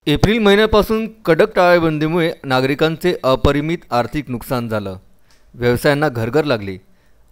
April महिन्यापासून कडक टाळेबंदीमुळे नागरिकांचे अपरिमित आर्थिक नुकसान झालं। व्यवसायांना घरघर लागली,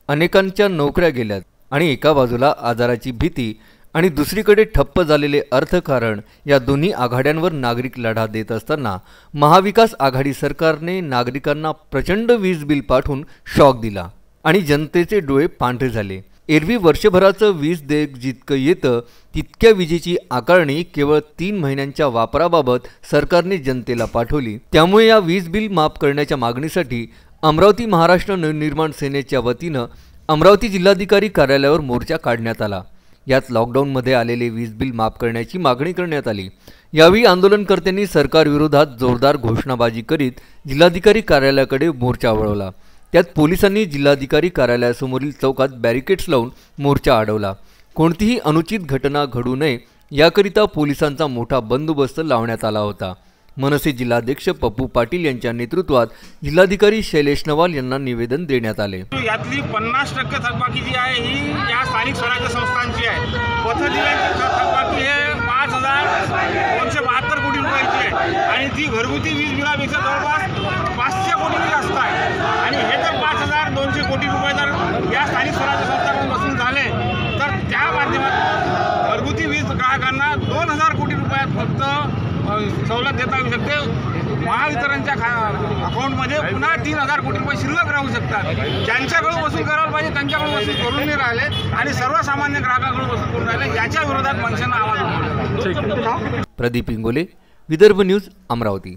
अनेकांच्या नोकऱ्या गेल्यात आणि एका बाजूला आजाराची भीती आणि दुसरीकडे ठप्प झालेले अर्थकारण या दोन्ही आघाड्यांवर नागरिक लढा देत असताना महाविकास आघाडी सरकारने नागरिकांना प्रचंड वीज बिल पाठवून शॉक दिला आणि जनतेचे डोळे पांढरे झाले। एरवी वर्षभराचं वीज देयक जितकं येतं तितक्या विजेची आकारणी केवळ 3 महिन्यांच्या वापराबाबत सरकारने जनतेला पाठवली। त्यामुळे या वीज बिल माफ करण्याच्या मागणीसाठी अमरावती महाराष्ट्र नवनिर्माण सेनेच्या वतीनं अमरावती जिल्हाधिकारी कार्यालयावर मोर्चा काढण्यात आला। यात लॉकडाऊनमध्ये आलेले वीज बिल माफ करण्याची मागणी करण्यात आली। यावेळी आंदोलनकर्त्यांनी सरकारविरोधात जोरदार घोषणाबाजी करीत जिल्हाधिकारी कार्यालयाकडे मोर्चा वळवला। त्यात पोलिसांनी जिल्हाधिकारी कार्यालयासमोरील चौकात बॅरिकेड्स लावून मोर्चा अडवला। कोणतीही अनुचित घटना घडू नये याकरिता पोलिसांचा मोठा बंदोबस्त लावण्यात आला होता। मनसे जिल्हाध्यक्ष पप्पू पाटील यांच्या नेतृत्वात जिल्हाधिकारी शैलेश नवाल यांना निवेदन देण्यात आले। यातली 50% थकबाकी जी आहे ही या स्थानिक स्वराज्य संस्थांची आहे। पथदिव्यांची थकबाकी हे 5,272 कोटी रुपयाची आहे आणि ती घरगुती वीज बिलापेक्षा जवळपास 500 कोटी जास्त आहे। आणि हे जर 5,200 कोटी रुपये जर या स्थानिक स्वराज्य संस्थांकडून वसूल झाले तर त्या माध्यमातून घरगुती वीज ग्राहकांना 2,000 कोटी रुपयात फक्त सवलत देता येऊ शकते। महावितरणच्या अकाउंटमध्ये पुन्हा 3,000 कोटी रुपये शिल्लक राहू शकतात। ज्यांच्याकडून वसूल करायला पाहिजे त्यांच्याकडून वसूल करून नाही राहिले आणि सर्वसामान्य ग्राहकांकडून वसूल करून राहिले। याच्या विरोधात मनसेनं आवाज उठवला। प्रदीप इंगोले, विदर्भ न्यूज, अमरावती।